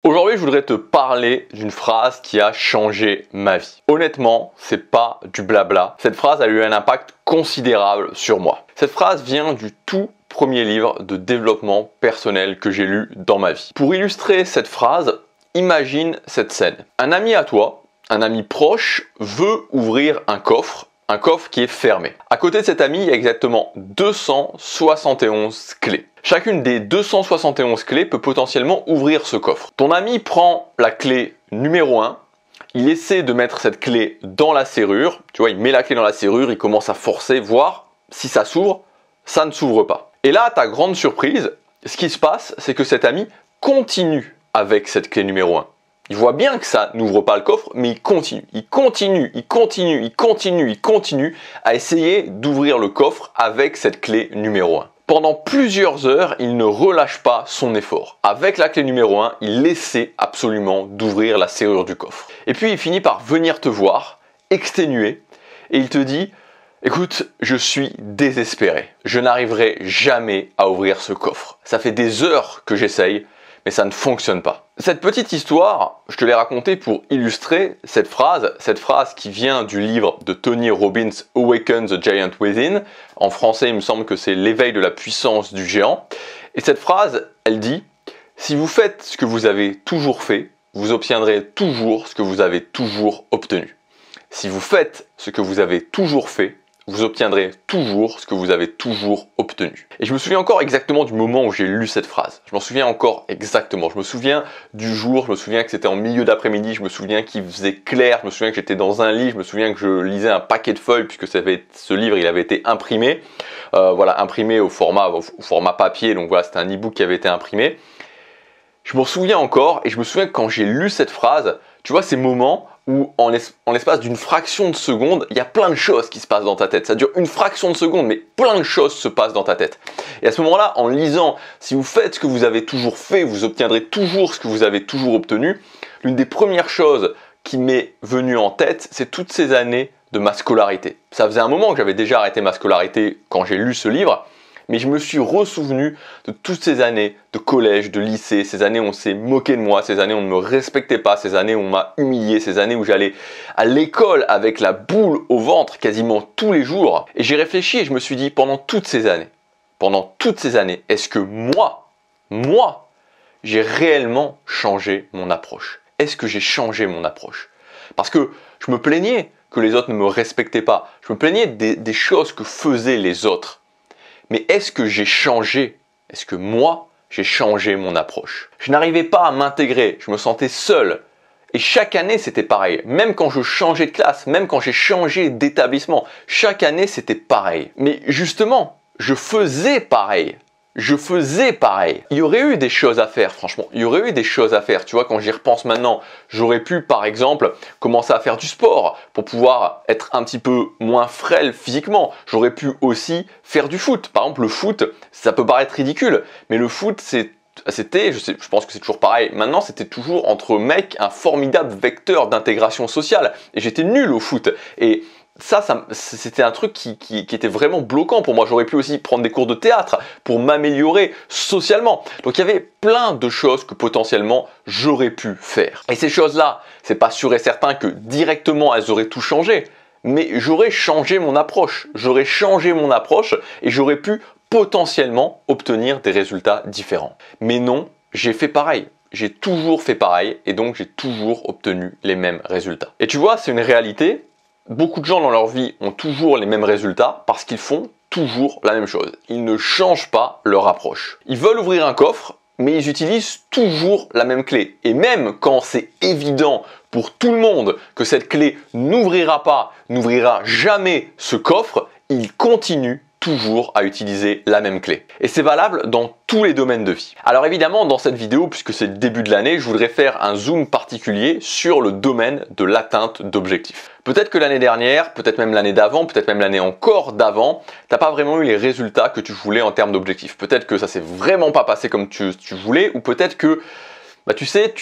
Aujourd'hui, je voudrais te parler d'une phrase qui a changé ma vie. Honnêtement, c'est pas du blabla. Cette phrase a eu un impact considérable sur moi. Cette phrase vient du tout premier livre de développement personnel que j'ai lu dans ma vie. Pour illustrer cette phrase, imagine cette scène. Un ami à toi, un ami proche, veut ouvrir un coffre qui est fermé. À côté de cet ami, il y a exactement 271 clés. Chacune des 271 clés peut potentiellement ouvrir ce coffre. Ton ami prend la clé numéro 1, il essaie de mettre cette clé dans la serrure, tu vois, il met la clé dans la serrure, il commence à forcer, voir si ça s'ouvre, ça ne s'ouvre pas. Et là, à ta grande surprise, ce qui se passe, c'est que cet ami continue avec cette clé numéro 1. Il voit bien que ça n'ouvre pas le coffre, mais il continue à essayer d'ouvrir le coffre avec cette clé numéro 1. Pendant plusieurs heures, il ne relâche pas son effort. Avec la clé numéro 1, il essaie absolument d'ouvrir la serrure du coffre. Et puis il finit par venir te voir, exténué, et il te dit « Écoute, je suis désespéré. Je n'arriverai jamais à ouvrir ce coffre. Ça fait des heures que j'essaye, mais ça ne fonctionne pas. » Cette petite histoire, je te l'ai racontée pour illustrer cette phrase qui vient du livre de Tony Robbins, Awaken the Giant Within. En français, il me semble que c'est l'éveil de la puissance du géant. Et cette phrase, elle dit « Si vous faites ce que vous avez toujours fait, vous obtiendrez toujours ce que vous avez toujours obtenu. Si vous faites ce que vous avez toujours fait, vous obtiendrez toujours ce que vous avez toujours obtenu. » Et je me souviens encore exactement du moment où j'ai lu cette phrase. Je m'en souviens encore exactement. Je me souviens du jour, je me souviens que c'était en milieu d'après-midi, je me souviens qu'il faisait clair, je me souviens que j'étais dans un lit, je me souviens que je lisais un paquet de feuilles puisque ce livre il avait été imprimé. Imprimé au format papier, donc voilà, c'était un e-book qui avait été imprimé. Je m'en souviens encore et je me souviens que quand j'ai lu cette phrase, tu vois ces moments où en l'espace d'une fraction de seconde, il y a plein de choses qui se passent dans ta tête. Ça dure une fraction de seconde, mais plein de choses se passent dans ta tête. Et à ce moment-là, en lisant « Si vous faites ce que vous avez toujours fait, vous obtiendrez toujours ce que vous avez toujours obtenu », l'une des premières choses qui m'est venue en tête, c'est toutes ces années de ma scolarité. Ça faisait un moment que j'avais déjà arrêté ma scolarité quand j'ai lu ce livre, mais je me suis ressouvenu de toutes ces années de collège, de lycée, ces années où on s'est moqué de moi, ces années où on ne me respectait pas, ces années où on m'a humilié, ces années où j'allais à l'école avec la boule au ventre quasiment tous les jours. Et j'ai réfléchi et je me suis dit, pendant toutes ces années, est-ce que moi, j'ai réellement changé mon approche? Est-ce que j'ai changé mon approche? Parce que je me plaignais que les autres ne me respectaient pas. Je me plaignais des choses que faisaient les autres. Mais est-ce que j'ai changé? Est-ce que moi, j'ai changé mon approche? Je n'arrivais pas à m'intégrer, je me sentais seul. Et chaque année, c'était pareil. Même quand je changeais de classe, même quand j'ai changé d'établissement, chaque année, c'était pareil. Mais justement, je faisais pareil. Il y aurait eu des choses à faire, franchement. Il y aurait eu des choses à faire. Tu vois, quand j'y repense maintenant, j'aurais pu, par exemple, commencer à faire du sport pour pouvoir être un petit peu moins frêle physiquement. J'aurais pu aussi faire du foot. Par exemple, le foot, ça peut paraître ridicule, mais le foot, c'était, je pense que c'est toujours pareil, maintenant c'était toujours entre mecs un formidable vecteur d'intégration sociale. Et j'étais nul au foot. Et ça c'était un truc qui était vraiment bloquant pour moi. J'aurais pu aussi prendre des cours de théâtre pour m'améliorer socialement. Donc il y avait plein de choses que potentiellement j'aurais pu faire. Et ces choses-là, c'est pas sûr et certain que directement elles auraient tout changé, mais j'aurais changé mon approche. Et j'aurais pu potentiellement obtenir des résultats différents. Mais non, j'ai fait pareil. J'ai toujours fait pareil et donc j'ai toujours obtenu les mêmes résultats. Et tu vois, c'est une réalité. Beaucoup de gens dans leur vie ont toujours les mêmes résultats parce qu'ils font toujours la même chose. Ils ne changent pas leur approche. Ils veulent ouvrir un coffre, mais ils utilisent toujours la même clé. Et même quand c'est évident pour tout le monde que cette clé n'ouvrira jamais ce coffre, ils continuent toujours à utiliser la même clé. Et c'est valable dans tous les domaines de vie. Alors évidemment, dans cette vidéo, puisque c'est le début de l'année, je voudrais faire un zoom particulier sur le domaine de l'atteinte d'objectifs. Peut-être que l'année dernière, peut-être même l'année d'avant, peut-être même l'année encore d'avant, t'as pas vraiment eu les résultats que tu voulais en termes d'objectifs. Peut-être que ça s'est vraiment pas passé comme tu voulais, ou peut-être que, tu sais,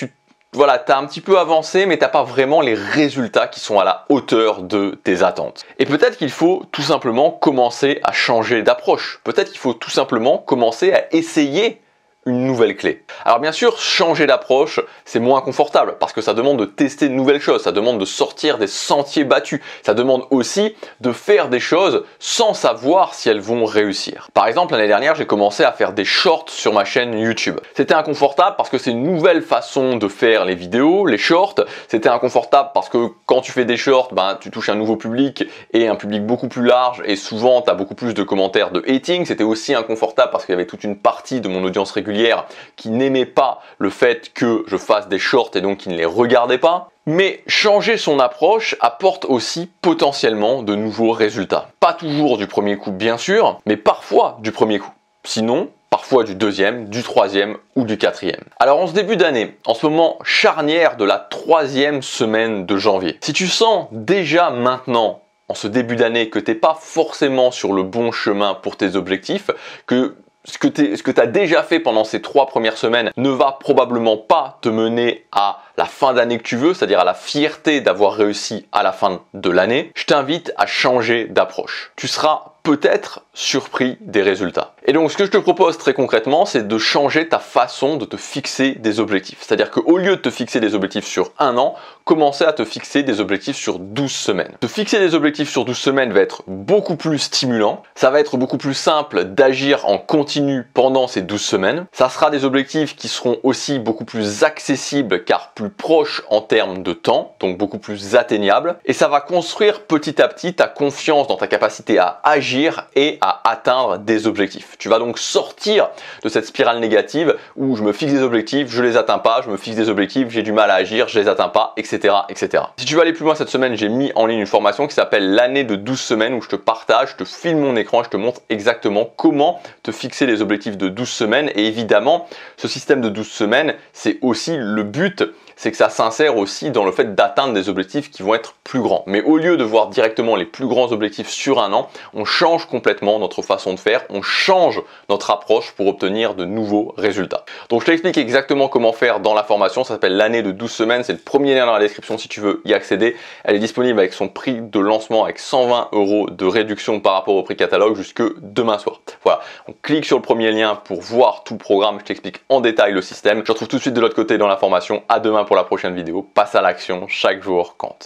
t'as un petit peu avancé, mais t'as pas vraiment les résultats qui sont à la hauteur de tes attentes. Et peut-être qu'il faut tout simplement commencer à changer d'approche. Peut-être qu'il faut tout simplement commencer à essayer une nouvelle clé. Alors bien sûr, changer d'approche, c'est moins confortable parce que ça demande de tester de nouvelles choses, ça demande de sortir des sentiers battus, ça demande aussi de faire des choses sans savoir si elles vont réussir. Par exemple, l'année dernière, j'ai commencé à faire des shorts sur ma chaîne YouTube. C'était inconfortable parce que c'est une nouvelle façon de faire les vidéos, les shorts. C'était inconfortable parce que quand tu fais des shorts, tu touches un nouveau public et un public beaucoup plus large et souvent tu as beaucoup plus de commentaires de hating. C'était aussi inconfortable parce qu'il y avait toute une partie de mon audience régulière qui n'aimait pas le fait que je fasse des shorts et donc qui ne les regardait pas. Mais changer son approche apporte aussi potentiellement de nouveaux résultats. Pas toujours du premier coup bien sûr, mais parfois du premier coup. Sinon, parfois du deuxième, du troisième ou du quatrième. Alors en ce début d'année, en ce moment charnière de la 3e semaine de janvier, si tu sens déjà maintenant en ce début d'année que tu n'es pas forcément sur le bon chemin pour tes objectifs, que ce que tu as déjà fait pendant ces 3 premières semaines ne va probablement pas te mener à la fin d'année que tu veux, c'est-à-dire à la fierté d'avoir réussi à la fin de l'année, je t'invite à changer d'approche. Tu seras peut-être surpris des résultats. Et donc ce que je te propose très concrètement, c'est de changer ta façon de te fixer des objectifs. C'est-à-dire qu'au lieu de te fixer des objectifs sur 1 an, commencer à te fixer des objectifs sur 12 semaines. Te fixer des objectifs sur 12 semaines va être beaucoup plus stimulant, ça va être beaucoup plus simple d'agir en continu pendant ces 12 semaines. Ça sera des objectifs qui seront aussi beaucoup plus accessibles car plus proches en termes de temps, donc beaucoup plus atteignables. Et ça va construire petit à petit ta confiance dans ta capacité à agir et à atteindre des objectifs. Tu vas donc sortir de cette spirale négative où je me fixe des objectifs, je les atteins pas, je me fixe des objectifs, j'ai du mal à agir, je les atteins pas, etc., etc. Si tu veux aller plus loin cette semaine, j'ai mis en ligne une formation qui s'appelle l'année de 12 semaines où je te partage, je te filme mon écran, je te montre exactement comment te fixer les objectifs de 12 semaines. Et évidemment, ce système de 12 semaines, c'est aussi le but, c'est que ça s'insère aussi dans le fait d'atteindre des objectifs qui vont être plus grands. Mais au lieu de voir directement les plus grands objectifs sur 1 an, on change complètement notre façon de faire, on change notre approche pour obtenir de nouveaux résultats. Donc je t'explique exactement comment faire dans la formation, ça s'appelle l'année de 12 semaines, c'est le premier lien dans la description si tu veux y accéder. Elle est disponible avec son prix de lancement avec 120 € de réduction par rapport au prix catalogue jusque demain soir. Voilà, on clique sur le premier lien pour voir tout le programme, je t'explique en détail le système. Je te retrouve tout de suite de l'autre côté dans la formation. À demain pour la prochaine vidéo. Passe à l'action, chaque jour compte.